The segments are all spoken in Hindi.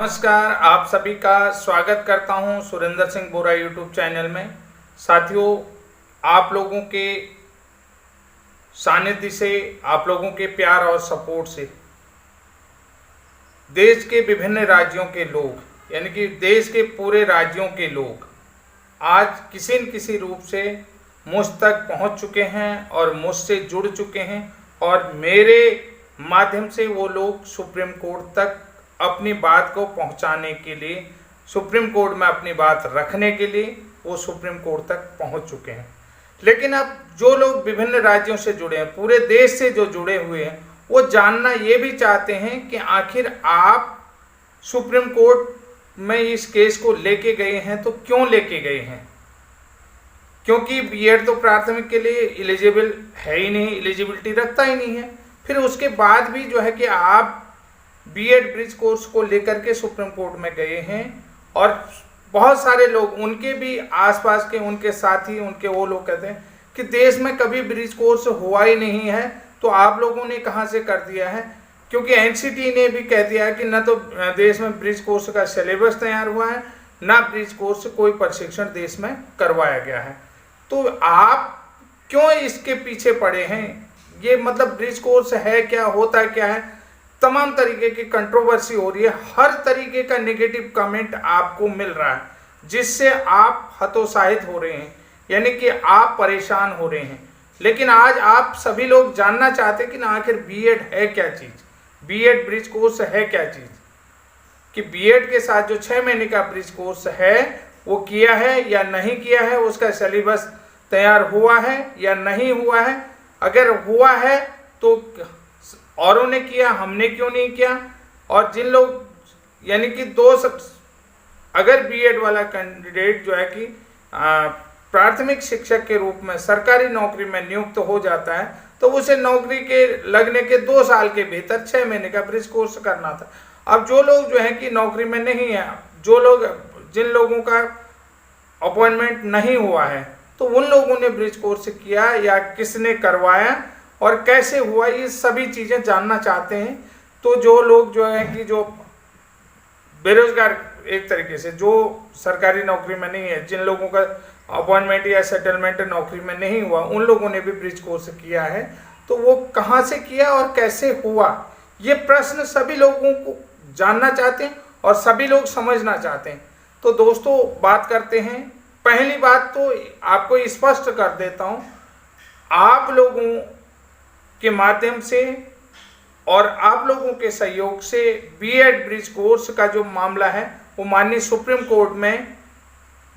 नमस्कार, आप सभी का स्वागत करता हूं सुरेंद्र सिंह बोरा यूट्यूब चैनल में। साथियों, आप लोगों के सानिध्य से, आप लोगों के प्यार और सपोर्ट से देश के विभिन्न राज्यों के लोग, यानी कि देश के पूरे राज्यों के लोग आज किसी न किसी रूप से मुझ तक पहुंच चुके हैं और मुझसे जुड़ चुके हैं, और मेरे माध्यम से वो लोग सुप्रीम कोर्ट तक अपनी बात को पहुंचाने के लिए, सुप्रीम कोर्ट में अपनी बात रखने के लिए वो सुप्रीम कोर्ट तक पहुंच चुके हैं। लेकिन अब जो लोग विभिन्न राज्यों से जुड़े हैं, पूरे देश से जो जुड़े हुए हैं, वो जानना ये भी चाहते हैं कि आखिर आप सुप्रीम कोर्ट में इस केस को लेके गए हैं तो क्यों लेके गए हैं। क्योंकि बीएड तो प्राथमिक के लिए एलिजिबल है ही नहीं, एलिजिबिलिटी रखता ही नहीं है। फिर उसके बाद भी जो है कि आप बीएड ब्रिज कोर्स को लेकर के सुप्रीम कोर्ट में गए हैं, और बहुत सारे लोग, उनके भी आसपास के उनके साथी, उनके वो लोग कहते हैं कि देश में कभी ब्रिज कोर्स हुआ ही नहीं है, तो आप लोगों ने कहां से कर दिया है। क्योंकि एनसीटी ने भी कह दिया है कि न तो देश में ब्रिज कोर्स का सिलेबस तैयार हुआ है, ना ब्रिज कोर्स कोई प्रशिक्षण देश में करवाया गया है। तो आप क्यों इसके पीछे पड़े हैं। ये मतलब ब्रिज कोर्स है क्या, होता क्या है, तमाम तरीके की कंट्रोवर्सी हो रही है, हर तरीके का नेगेटिव कमेंट आपको मिल रहा है, जिससे आप हतोत्साहित हो रहे हैं, यानी कि आप परेशान हो रहे हैं। लेकिन आज आप सभी लोग जानना चाहते हैं कि ना आखिर बीएड है क्या चीज, बीएड ब्रिज कोर्स है क्या चीज, कि बीएड के साथ जो 6 महीने का ब्रिज कोर्स है वो किया है या नहीं किया है, उसका सिलेबस तैयार हुआ है या नहीं हुआ है। अगर हुआ है तो औरों ने किया, हमने क्यों नहीं किया। और जिन लोग, यानी कि अगर बीएड वाला कैंडिडेट जो है कि प्राथमिक शिक्षक के रूप में सरकारी नौकरी में नियुक्त हो जाता है, तो उसे नौकरी के लगने के 2 साल के भीतर 6 महीने का ब्रिज कोर्स करना था। अब जो लोग जो है कि नौकरी में नहीं है, जिन लोगों का अपॉइंटमेंट नहीं हुआ है, तो उन लोगों ने ब्रिज कोर्स किया या किसने करवाया और कैसे हुआ, ये सभी चीज़ें जानना चाहते हैं। तो जो लोग जो है कि जो बेरोजगार, एक तरीके से जो सरकारी नौकरी में नहीं है, जिन लोगों का अपॉइंटमेंट या सेटलमेंट नौकरी में नहीं हुआ, उन लोगों ने भी ब्रिज कोर्स किया है। तो वो कहाँ से किया और कैसे हुआ, ये प्रश्न सभी लोगों को जानना चाहते हैं और सभी लोग समझना चाहते हैं। तो दोस्तों, बात करते हैं। पहली बात तो आपको स्पष्ट कर देता हूँ, आप लोगों के माध्यम से और आप लोगों के सहयोग से बीएड ब्रिज कोर्स का जो मामला है वो माननीय सुप्रीम कोर्ट में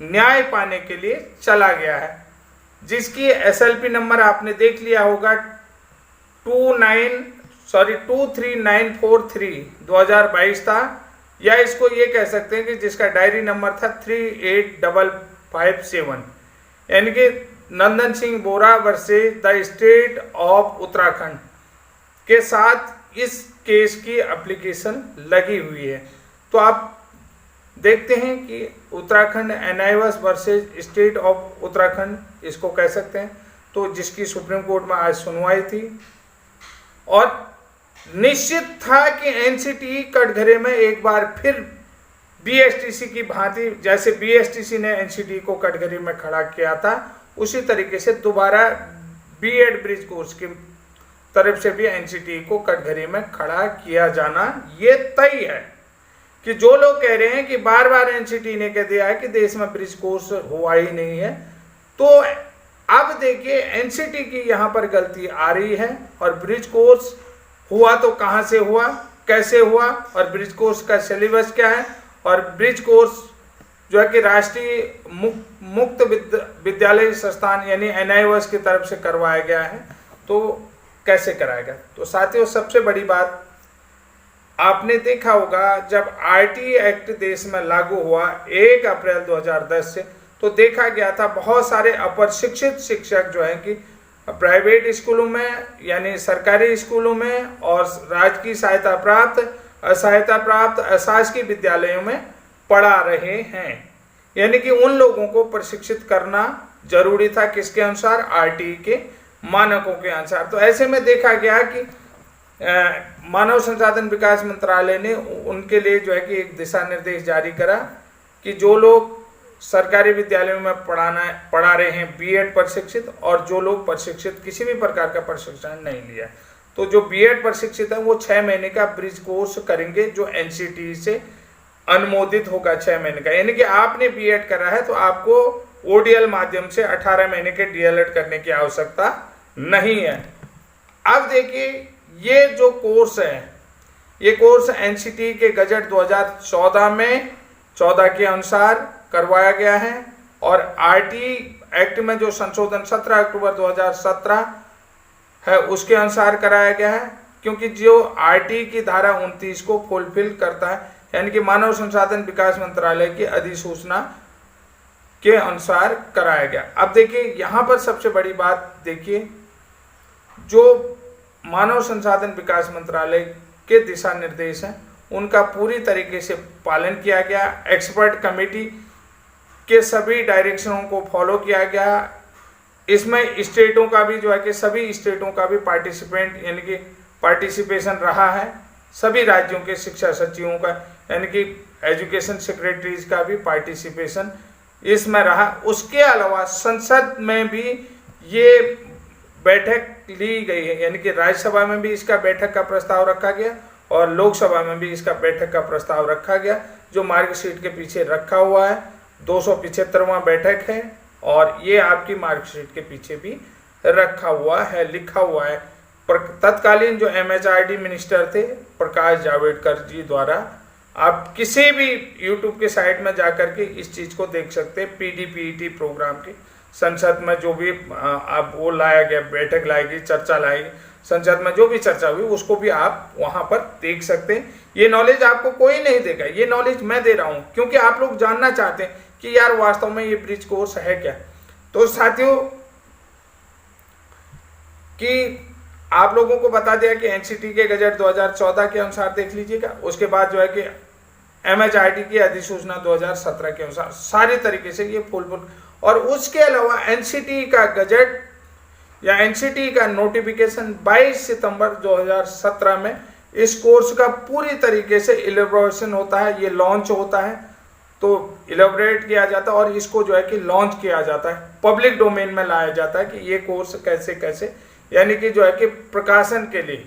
न्याय पाने के लिए चला गया है, जिसकी एसएलपी नंबर आपने देख लिया होगा 23943 2022 था, या इसको ये कह सकते हैं कि जिसका डायरी नंबर था 38557, यानी कि Nandan Singh Bora versus the state of Uttarakhand के साथ इस केस की एप्लीकेशन लगी हुई है। तो आप देखते हैं कि उत्तराखंड एनआईवस वर्सेस स्टेट ऑफ उत्तराखंड, इसको कह सकते हैं, तो जिसकी सुप्रीम कोर्ट में आज सुनवाई थी। और निश्चित था कि एनसीटी कटघरे में एक बार फिर बीएसटीसी की भांति, जैसे बीएसटीसी ने एनसीटी को कटघरे में खड़ा किया था, उसी तरीके से दोबारा बीएड ब्रिज कोर्स की तरफ से भी एनसीटी को कटघरे में खड़ा किया जाना ये तय है। कि जो लोग कह रहे हैं कि बार बार एनसीटी ने कह दिया है कि देश में ब्रिज कोर्स हुआ ही नहीं है, तो अब देखिए एनसीटी की यहाँ पर गलती आ रही है। और ब्रिज कोर्स हुआ तो कहाँ से हुआ, कैसे हुआ, और ब्रिज कोर्स का सिलेबस क्या है, और ब्रिज कोर्स जो है कि राष्ट्रीय मुक्त विद्यालय संस्थान यानी एनआईवस की तरफ से करवाया गया है, तो कैसे कराएगा। तो साथियों, सबसे बड़ी बात, आपने देखा होगा जब आरटी एक्ट देश में लागू हुआ 1 अप्रैल 2010 से, तो देखा गया था बहुत सारे अप्रशिक्षित शिक्षक जो है कि प्राइवेट स्कूलों में, यानी सरकारी स्कूलों में और राजकीय सहायता प्राप्त अशासकीय विद्यालयों में पढ़ा रहे हैं। यानी कि उन लोगों को प्रशिक्षित करना जरूरी था, किसके अनुसार, आरटीई के मानकों के अनुसार। तो ऐसे में देखा गया कि मानव संसाधन विकास मंत्रालय ने उनके लिए जो है कि एक दिशा निर्देश जारी करा कि जो लोग सरकारी विद्यालयों में पढ़ा रहे हैं बीएड प्रशिक्षित, और जो लोग प्रशिक्षित किसी भी प्रकार का प्रशिक्षण नहीं लिया, तो जो बीएड प्रशिक्षित है वो 6 महीने का ब्रिज कोर्स करेंगे जो एनसीटी से अनुमोदित होगा 6 महीने का। यानी कि आपने बीएड करा है तो आपको ओडीएल माध्यम से 18 महीने के डीएलएड करने की आवश्यकता नहीं है। अब देखिए ये जो कोर्स है, ये कोर्स एनसीटी के गजट 2014 में 14 के अनुसार करवाया गया है, और आरटी एक्ट में जो संशोधन 17 अक्टूबर 2017 है उसके अनुसार कराया गया है, क्योंकि जो आरटी की धारा 29 को फुलफिल करता है, यानी कि मानव संसाधन विकास मंत्रालय की अधिसूचना के अनुसार कराया गया। अब देखिए यहाँ पर सबसे बड़ी बात देखिए, जो मानव संसाधन विकास मंत्रालय के दिशा निर्देश हैं उनका पूरी तरीके से पालन किया गया। एक्सपर्ट कमेटी के सभी डायरेक्शनों को फॉलो किया गया। इसमें स्टेटों का भी जो है कि सभी स्टेटों का भी यानी कि पार्टिसिपेशन रहा है। सभी राज्यों के शिक्षा सचिवों का यानी कि एजुकेशन सेक्रेटरीज का भी पार्टिसिपेशन इसमें रहा। उसके अलावा संसद में भी ये बैठक ली गई है, यानी कि राज्यसभा में भी इसका बैठक का प्रस्ताव रखा गया और लोकसभा में भी इसका बैठक का प्रस्ताव रखा गया, जो मार्कशीट के पीछे रखा हुआ है। 275वां बैठक है और ये आपकी मार्कशीट के पीछे भी रखा हुआ है, लिखा हुआ है। तत्कालीन जो एमएचआरडी मिनिस्टर थे प्रकाश जावड़ेकर जी द्वारा, आप किसी भी यूट्यूब के साइट में जाकर के इस चीज़ को देख सकते हैं। पीडीपीईटी प्रोग्राम के संसद में जो भी आप वो लाया गया, बैठक लाई गई, चर्चा लाई, संसद में जो भी चर्चा हुई उसको भी आप वहाँ पर देख सकते हैं। ये नॉलेज आपको कोई नहीं देगा, ये नॉलेज मैं दे रहा हूँ, क्योंकि आप लोग जानना चाहते हैं कि यार वास्तव में ये ब्रिज कोर्स है क्या। तो साथियों कि आप लोगों को बता दिया कि एनसीटी के गजट 2014 के अनुसार देख लीजिएगा। उसके बाद जो है कि एमएचआरडी की अधिसूचना 2017 के अनुसार सारी तरीके से ये फुल। और उसके अलावा एनसीटी का गजट या एनसीटी का नोटिफिकेशन 22 सितंबर 2017 में इस कोर्स का पूरी तरीके से इलेबोरेशन होता है, ये लॉन्च होता है। तो इलेबोरेट किया जाता है और इसको जो है कि लॉन्च किया जाता है, पब्लिक डोमेन में लाया जाता है कि ये कोर्स कैसे कैसे, यानी कि जो है कि प्रकाशन के लिए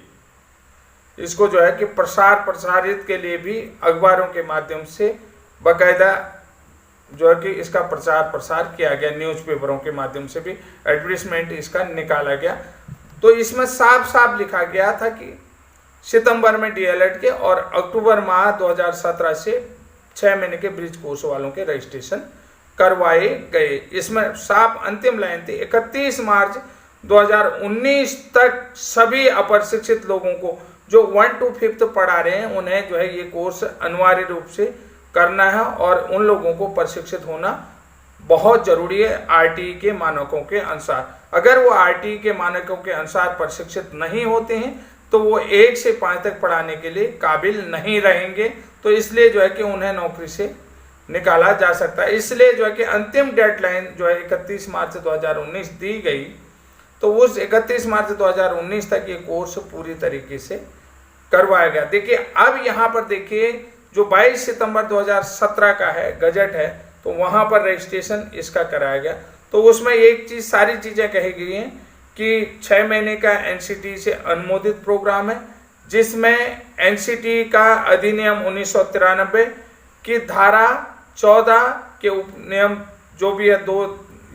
इसको जो है कि प्रसारित के लिए भी अखबारों के माध्यम से बाकायदा जो है कि इसका प्रसार किया गया, न्यूज़पेपरों के माध्यम से भी एडवर्टाइजमेंट इसका निकाला गया। तो इसमें साफ साफ लिखा गया था कि सितंबर में डीएलएड के और अक्टूबर माह 2017 से 6 महीने के ब्रिज कोर्स वालों के रजिस्ट्रेशन करवाए गए। इसमें साफ अंतिम लाइन थी 31 मार्च 2019 तक सभी अप्रशिक्षित लोगों को जो 1 to 5th पढ़ा रहे हैं उन्हें जो है ये कोर्स अनिवार्य रूप से करना है, और उन लोगों को प्रशिक्षित होना बहुत जरूरी है आरटीई के मानकों के अनुसार। अगर वो आरटीई के मानकों के अनुसार प्रशिक्षित नहीं होते हैं तो वो 1 से 5 तक पढ़ाने के लिए काबिल नहीं रहेंगे। तो इसलिए जो है कि उन्हें नौकरी से निकाला जा सकता है। इसलिए जो है कि अंतिम डेडलाइन जो है 31 मार्च 2019 दी गई, तो उस 31 मार्च 2019 तक ये कोर्स पूरी तरीके से करवाया गया। देखिए अब यहाँ पर देखिए जो 22 सितंबर 2017 का है गजट है, तो वहाँ पर रजिस्ट्रेशन इसका कराया गया। तो उसमें एक चीज़, सारी चीज़ें कही गई हैं कि 6 महीने का एनसीटी से अनुमोदित प्रोग्राम है, जिसमें एनसीटी का अधिनियम 1993 की धारा 14 के उपनियम जो भी है 2,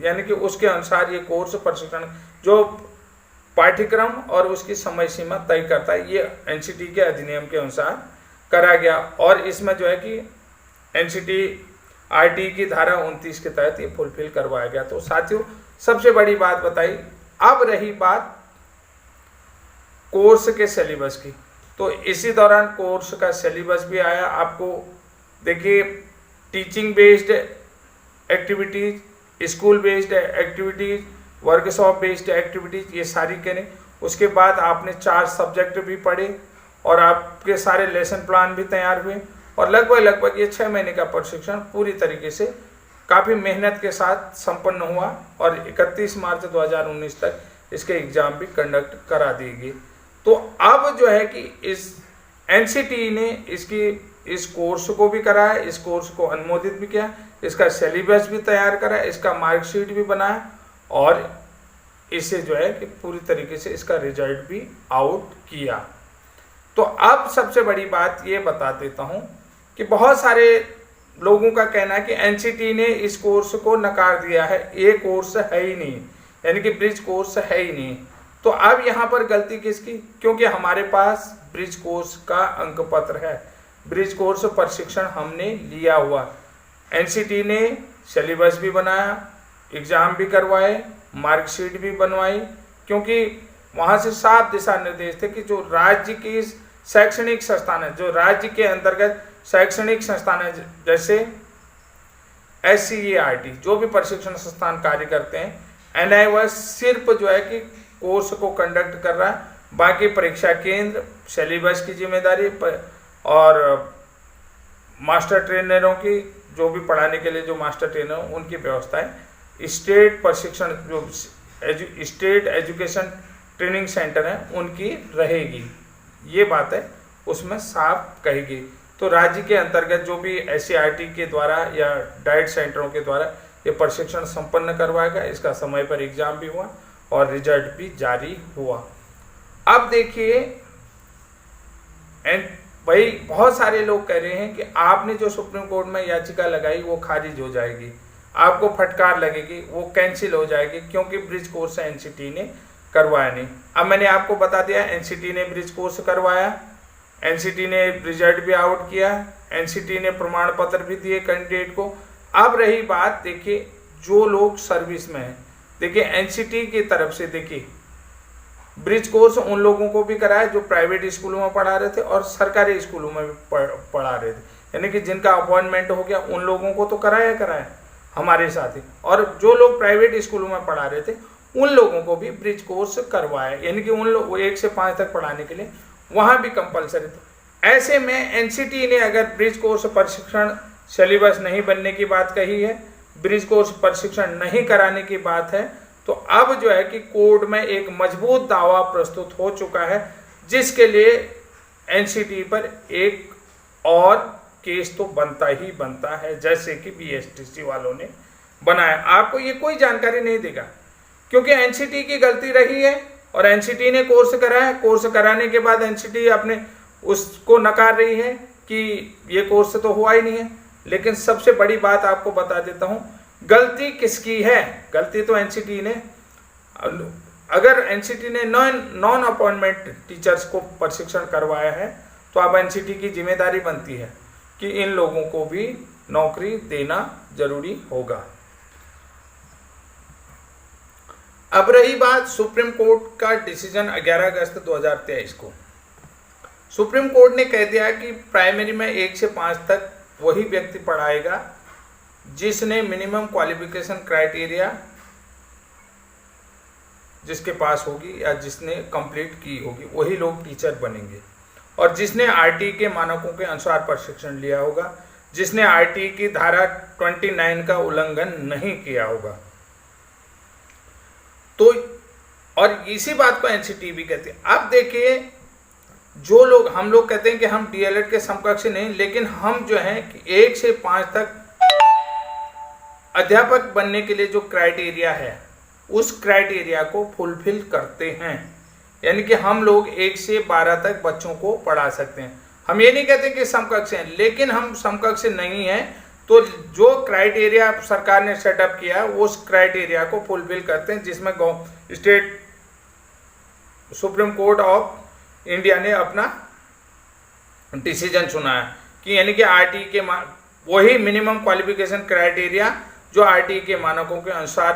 यानी कि उसके अनुसार ये कोर्स प्रशिक्षण जो पाठ्यक्रम और उसकी समय सीमा तय करता है, ये एनसीटी के अधिनियम के अनुसार करा गया। और इसमें जो है कि एनसीटी आरटी की धारा 29 के तहत ये फुलफिल करवाया गया। तो साथियों सबसे बड़ी बात बताई। अब रही बात कोर्स के सिलेबस की, तो इसी दौरान कोर्स का सिलेबस भी आया आपको। देखिए teaching based activities, school based activities, workshop based activities, ये सारी करें। उसके बाद आपने 4 सब्जेक्ट भी पढ़े और आपके सारे लेसन प्लान भी तैयार हुए, और लगभग ये 6 महीने का प्रशिक्षण पूरी तरीके से काफ़ी मेहनत के साथ संपन्न हुआ और 31 मार्च 2019 तक इसके एग्ज़ाम भी कंडक्ट करा दी गई। तो अब जो है कि इस एनसीटी ने इस कोर्स को भी कराया, इस कोर्स को अनुमोदित भी किया, इसका सिलेबस भी तैयार करा, इसका मार्कशीट भी बनाया और इसे जो है कि पूरी तरीके से इसका रिजल्ट भी आउट किया। तो अब सबसे बड़ी बात ये बता देता हूँ कि बहुत सारे लोगों का कहना है कि एनसीटी ने इस कोर्स को नकार दिया है, ये कोर्स है ही नहीं, यानी कि ब्रिज कोर्स है ही नहीं। तो अब यहाँ पर गलती किसकी? क्योंकि हमारे पास ब्रिज कोर्स का अंक पत्र है, ब्रिज कोर्स प्रशिक्षण हमने लिया हुआ। एनसीटी ने सिलेबस भी बनाया, एग्जाम भी करवाए, मार्कशीट भी बनवाई, क्योंकि वहाँ से साफ दिशा निर्देश थे कि जो राज्य की शैक्षणिक संस्थान है, जो राज्य के अंतर्गत शैक्षणिक संस्थान है, जैसे SCERT जो भी प्रशिक्षण संस्थान कार्य करते हैं, NIOS सिर्फ जो है कि कोर्स को कंडक्ट कर रहा है, बाकी परीक्षा केंद्र, सिलेबस की जिम्मेदारी और मास्टर ट्रेनरों की, जो भी पढ़ाने के लिए जो मास्टर ट्रेनर उनकी व्यवस्थाएं स्टेट प्रशिक्षण जो स्टेट एजुकेशन ट्रेनिंग सेंटर है उनकी रहेगी। ये बात है उसमें साफ कहेगी। तो राज्य के अंतर्गत जो भी SCERT के द्वारा या डाइट सेंटरों के द्वारा ये प्रशिक्षण संपन्न करवाया गया, इसका समय पर एग्जाम भी हुआ और रिजल्ट भी जारी हुआ। अब देखिए भाई बहुत सारे लोग कह रहे हैं कि आपने जो सुप्रीम कोर्ट में याचिका लगाई वो खारिज हो जाएगी, आपको फटकार लगेगी, वो कैंसिल हो जाएगी क्योंकि ब्रिज कोर्स एनसीटी ने करवाया नहीं। अब मैंने आपको बता दिया एनसीटी ने ब्रिज कोर्स करवाया, एनसीटी ने रिजल्ट भी आउट किया, एनसीटी ने प्रमाण पत्र भी दिए कैंडिडेट को। अब रही बात, देखिए जो लोग सर्विस में हैं, देखिए एनसीटी की तरफ से देखिए ब्रिज कोर्स उन लोगों को भी कराया जो प्राइवेट स्कूलों में पढ़ा रहे थे और सरकारी स्कूलों में भी पढ़ा रहे थे, यानी कि जिनका अपॉइंटमेंट हो गया उन लोगों को तो कराया हमारे साथ ही, और जो लोग प्राइवेट स्कूलों में पढ़ा रहे थे उन लोगों को भी ब्रिज कोर्स करवाया, यानी कि उन लोग 1 से 5 तक पढ़ाने के लिए वहाँ भी कंपलसरी था। ऐसे में एनसीटी ने अगर ब्रिज कोर्स प्रशिक्षण सिलेबस नहीं बनने की बात कही है, ब्रिज कोर्स प्रशिक्षण नहीं कराने की बात है, तो अब जो है कि कोर्ट में एक मजबूत दावा प्रस्तुत हो चुका है, जिसके लिए एनसीटी पर एक और केस तो बनता ही बनता है, जैसे कि बीएसटीसी वालों ने बनाया। आपको ये कोई जानकारी नहीं देगा क्योंकि एनसीटी की गलती रही है और एनसीटी ने कोर्स कराया, कोर्स कराने के बाद एनसीटी अपने उसको नकार रही है कि ये कोर्स तो हुआ ही नहीं है। लेकिन सबसे बड़ी बात आपको बता देता हूँ, गलती किसकी है? गलती तो एनसीटी ने, अगर एनसीटी ने नॉन अपॉइंटमेंट टीचर्स को प्रशिक्षण करवाया है तो अब एनसीटी की जिम्मेदारी बनती है कि इन लोगों को भी नौकरी देना जरूरी होगा। अब रही बात सुप्रीम कोर्ट का डिसीजन 11 अगस्त 2023 को। सुप्रीम कोर्ट ने कह दिया कि प्राइमरी में 1 से 5 तक वही व्यक्ति पढ़ाएगा जिसने मिनिमम क्वालिफिकेशन क्राइटेरिया जिसके पास होगी या जिसने कंप्लीट की होगी वही लोग टीचर बनेंगे, और जिसने आरटीई के मानकों के अनुसार प्रशिक्षण लिया होगा, जिसने आरटीई की धारा 29 का उल्लंघन नहीं किया होगा। तो और इसी बात को एनसीटी भी कहते हैं। अब देखिए जो लोग, हम लोग कहते हैं कि हम डीएलएड के समकक्ष नहीं, लेकिन हम जो हैं कि 1 से 5 तक अध्यापक बनने के लिए जो क्राइटेरिया है उस क्राइटेरिया को फुलफिल करते हैं, यानी कि हम लोग 1 से 12 तक बच्चों को पढ़ा सकते हैं। हम ये नहीं कहते कि समकक्ष हैं, लेकिन हम समकक्ष नहीं हैं तो जो क्राइटेरिया सरकार ने सेटअप किया उस क्राइटेरिया को फुलफिल करते हैं, जिसमें state supreme court of India ने अपना डिसीजन सुना है कि यानी कि आरटीई के वही मिनिमम क्वालिफिकेशन क्राइटेरिया जो आरटीई के मानकों के अनुसार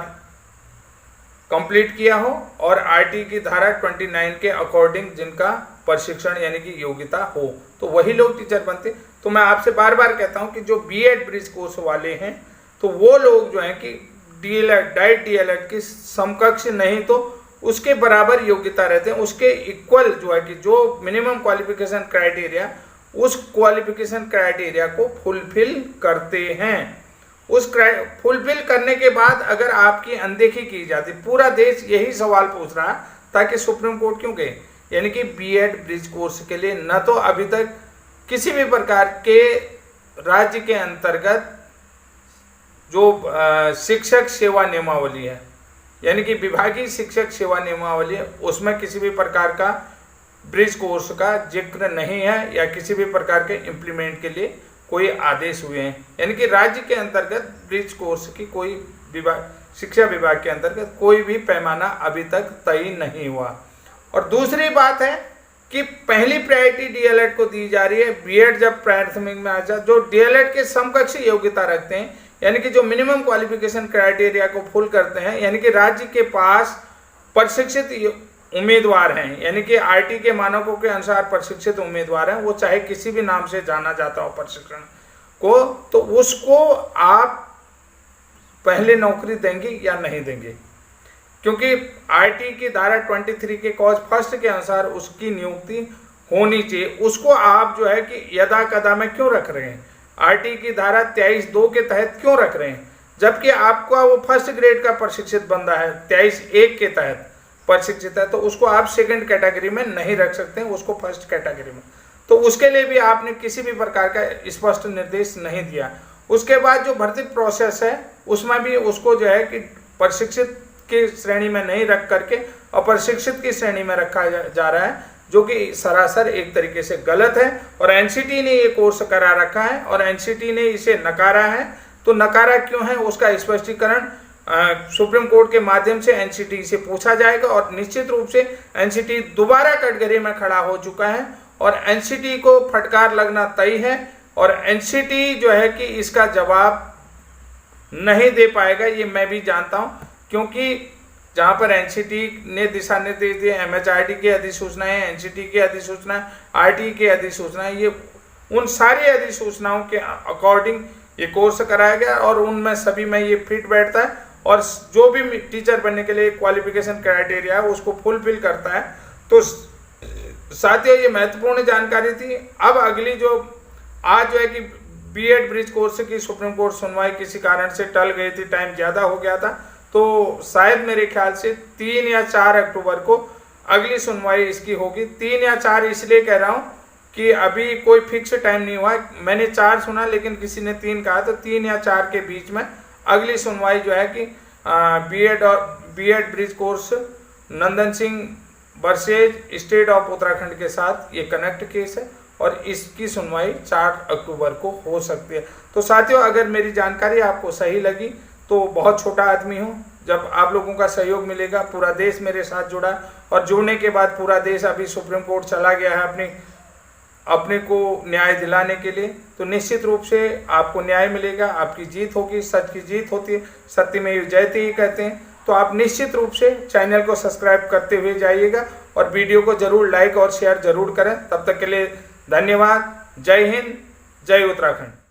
कंप्लीट किया हो और आरटीई की धारा 29 के अकॉर्डिंग जिनका प्रशिक्षण यानी कि योग्यता हो, तो वही लोग टीचर बनते। तो मैं आपसे बार बार कहता हूं कि जो बीएड ब्रिज कोर्स वाले हैं तो वो लोग जो हैं कि डीएलएड डाइट डीएलएड की समकक्ष नहीं तो उसके बराबर योग्यता रहते हैं, उसके इक्वल जो है कि जो मिनिमम क्वालिफिकेशन क्राइटेरिया उस क्वालिफिकेशन क्राइटेरिया को फुलफिल करते हैं। उस फुलफिल करने के बाद अगर आपकी अनदेखी की जाती, पूरा देश यही सवाल पूछ रहा ताकि सुप्रीम कोर्ट क्यों गए यानी कि बीएड ब्रिज कोर्स के लिए न तो अभी तक किसी भी प्रकार के राज्य के अंतर्गत जो शिक्षक सेवा नियमावली है, यानी कि विभागीय शिक्षक सेवा नियमावली है, उसमें किसी भी प्रकार का ब्रिज कोर्स का जिक्र नहीं है या किसी भी प्रकार के इम्प्लीमेंट के लिए कोई आदेश हुए हैं। यानी कि राज्य के अंतर्गत ब्रिज कोर्स की कोई शिक्षा विभाग के अंतर्गत कोई भी पैमाना अभी तक तय नहीं हुआ। और दूसरी बात है कि पहली प्रायोरिटी डीएलएड को दी जा रही है। बीएड जब प्राथमिक में आ जाए, जो डीएलएड के समकक्ष योग्यता रखते हैं, यानी कि जो मिनिमम क्वालिफिकेशन क्राइटेरिया को फुल करते हैं, यानी कि राज्य के पास प्रशिक्षित उम्मीदवार हैं, यानी कि आरटी के मानकों के अनुसार प्रशिक्षित उम्मीदवार हैं, वो चाहे किसी भी नाम से जाना जाता हो प्रशिक्षण को, तो उसको आप पहले नौकरी देंगे या नहीं देंगे, क्योंकि आरटी की धारा 23 के क्लॉज फर्स्ट के अनुसार उसकी नियुक्ति होनी चाहिए। उसको आप जो है कि यदा कदा में क्यों रख रहे हैं, आरटी की धारा 23(2) के तहत क्यों रख रहे हैं, जबकि आपका वो फर्स्ट ग्रेड का प्रशिक्षित बंदा है 23(1) के तहत प्रशिक्षित है, तो उसको आप सेकंड कैटेगरी में नहीं रख सकते हैं, उसको फर्स्ट कैटेगरी में। तो उसके लिए भी आपने किसी भी प्रकार का स्पष्ट निर्देश नहीं दिया। उसके बाद जो भर्ती प्रोसेस है उसमें भी उसको जो है कि प्रशिक्षित की श्रेणी में नहीं रख करके अप्रशिक्षित की श्रेणी में रखा जा रहा है, जो कि सरासर एक तरीके से गलत है। और एनसीटी ने ये कोर्स करा रखा है और एनसीटी ने इसे नकारा है। तो नकारा क्यों है उसका स्पष्टीकरण सुप्रीम कोर्ट के माध्यम से एनसीटी से पूछा जाएगा। और निश्चित रूप से एनसीटी दोबारा कटघरे में खड़ा हो चुका है और एनसीटी को फटकार लगना तय है और एनसीटी जो है कि इसका जवाब नहीं दे पाएगा, ये मैं भी जानता हूँ, क्योंकि जहाँ पर एनसीटी ने दिशा निर्देश दिए, एमएचआरडी की अधिसूचनाएं, एनसीटी की अधिसूचना, आरटी की अधिसूचनाएं, ये उन सारी अधिसूचनाओं के अकॉर्डिंग ये कोर्स कराया गया और उनमें सभी में ये फिट बैठता है और जो भी टीचर बनने के लिए क्वालिफिकेशन क्राइटेरिया है उसको फुलफिल करता है। तो साथियों, ये महत्वपूर्ण जानकारी थी। अब अगली जो आज जो है कि बीएड ब्रिज कोर्स की सुप्रीम कोर्ट सुनवाई किसी कारण से टल गई थी, टाइम ज़्यादा हो गया था, तो शायद मेरे ख्याल से 3 या 4 अक्टूबर को अगली सुनवाई इसकी होगी। 3 या 4 इसलिए कह रहा हूँ कि अभी कोई फिक्स टाइम नहीं हुआ है। मैंने 4 सुना लेकिन किसी ने 3 कहा, तो 3 या 4 के बीच में अगली सुनवाई जो है कि BEd bridge course Nandan Singh versus state of Uttarakhand के साथ ये कनेक्ट केस है और इसकी सुनवाई 4 अक्टूबर को हो सकती है। तो साथियों, अगर मेरी जानकारी आपको सही लगी तो बहुत छोटा आदमी हूँ, जब आप लोगों का सहयोग मिलेगा, पूरा देश मेरे साथ जुड़ा और जुड़ने के बाद पूरा देश अभी सुप्रीम कोर्ट चला गया है अपने को न्याय दिलाने के लिए, तो निश्चित रूप से आपको न्याय मिलेगा, आपकी जीत होगी, सच की जीत होती है, सत्यमेव जयते ही कहते हैं। तो आप निश्चित रूप से चैनल को सब्सक्राइब करते हुए जाइएगा और वीडियो को जरूर लाइक और शेयर जरूर करें। तब तक के लिए धन्यवाद। जय हिंद, जय उत्तराखंड।